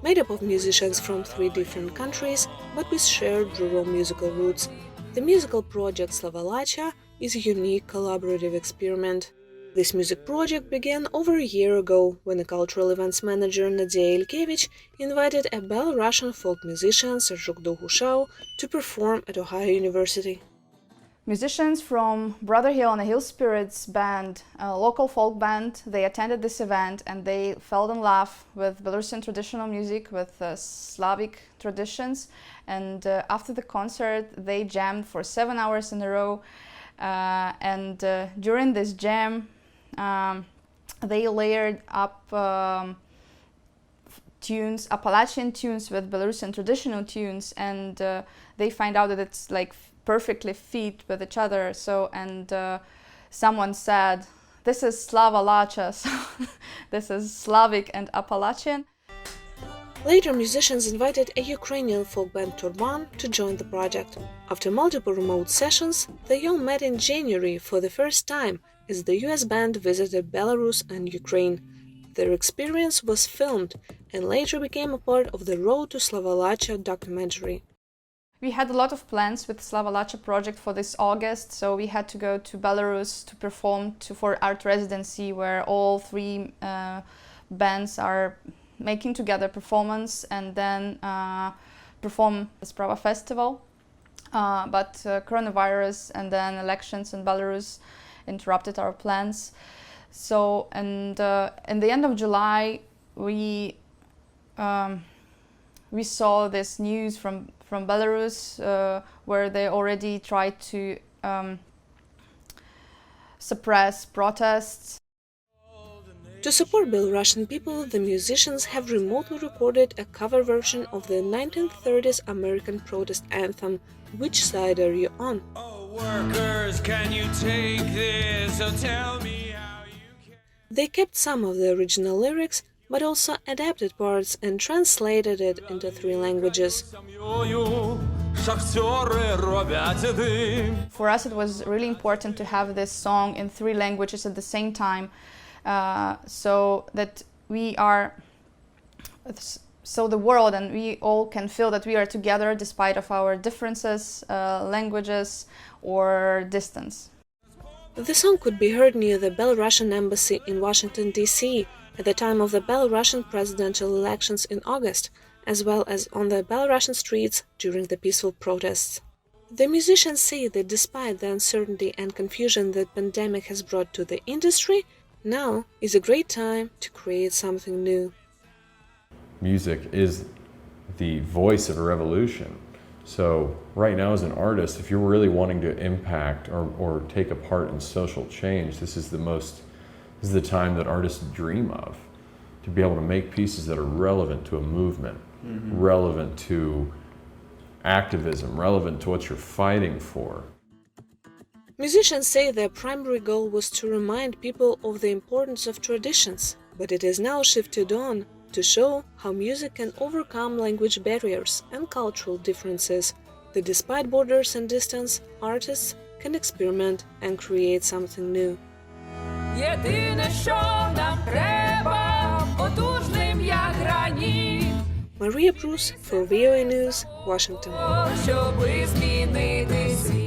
Made up of musicians from 3 different countries, but with shared rural musical roots, the musical project Slavalacha is a unique collaborative experiment. This music project began over a year ago when a cultural events manager Nadia Ilkevich invited a Belarusian folk musician Serjuk Dolgushau to perform at Ohio University. Musicians from Brother Hill and the Hill Spirits band, a local folk band, they attended this event and they fell in love with Belarusian traditional music, with Slavic traditions. And after the concert, they jammed for 7 hours in a row. During this jam, they layered up tunes, Appalachian tunes with Belarusian traditional tunes, and they find out that it's like perfectly fit with each other. Someone said, "This is Slavalacha," so this is Slavic and Appalachian. Later, musicians invited a Ukrainian folk band Turban to join the project. After multiple remote sessions, they all met in January for the first time as the US band visited Belarus and Ukraine. Their experience was filmed and later became a part of the Road to Slavalacha documentary. We had a lot of plans with Slavalacha project for this August, so we had to go to Belarus to perform for art residency, where all 3 bands are making together performance and then perform at Sprava Festival. But coronavirus and then elections in Belarus interrupted our plans. So, in the end of July, we saw this news from Belarus, where they already tried to suppress protests. To support Belarusian people, the musicians have remotely recorded a cover version of the 1930s American protest anthem, "Which Side Are You On?" Oh, workers, can you take this? So tell me how you can. They kept some of the original lyrics, but also adapted parts and translated it into 3 languages. For us, it was really important to have this song in 3 languages at the same time, so that the world and we all can feel that we are together despite of our differences, languages or distance. The song could be heard near the Belarusian embassy in Washington, D.C. at the time of the Belarusian presidential elections in August, as well as on the Belarusian streets during the peaceful protests. The musicians say that despite the uncertainty and confusion the pandemic has brought to the industry, now is a great time to create something new. Music is the voice of a revolution. So right now as an artist, if you're really wanting to impact or take a part in social change, this is the time that artists dream of, to be able to make pieces that are relevant to a movement, relevant to activism, relevant to what you're fighting for. Musicians say their primary goal was to remind people of the importance of traditions, but it is now shifted on to show how music can overcome language barriers and cultural differences, that despite borders and distance, artists can experiment and create something new. Єдине, що нам треба, потужним як граніт. Maria Bruce for VOA News, Washington. Щоби змінити світ.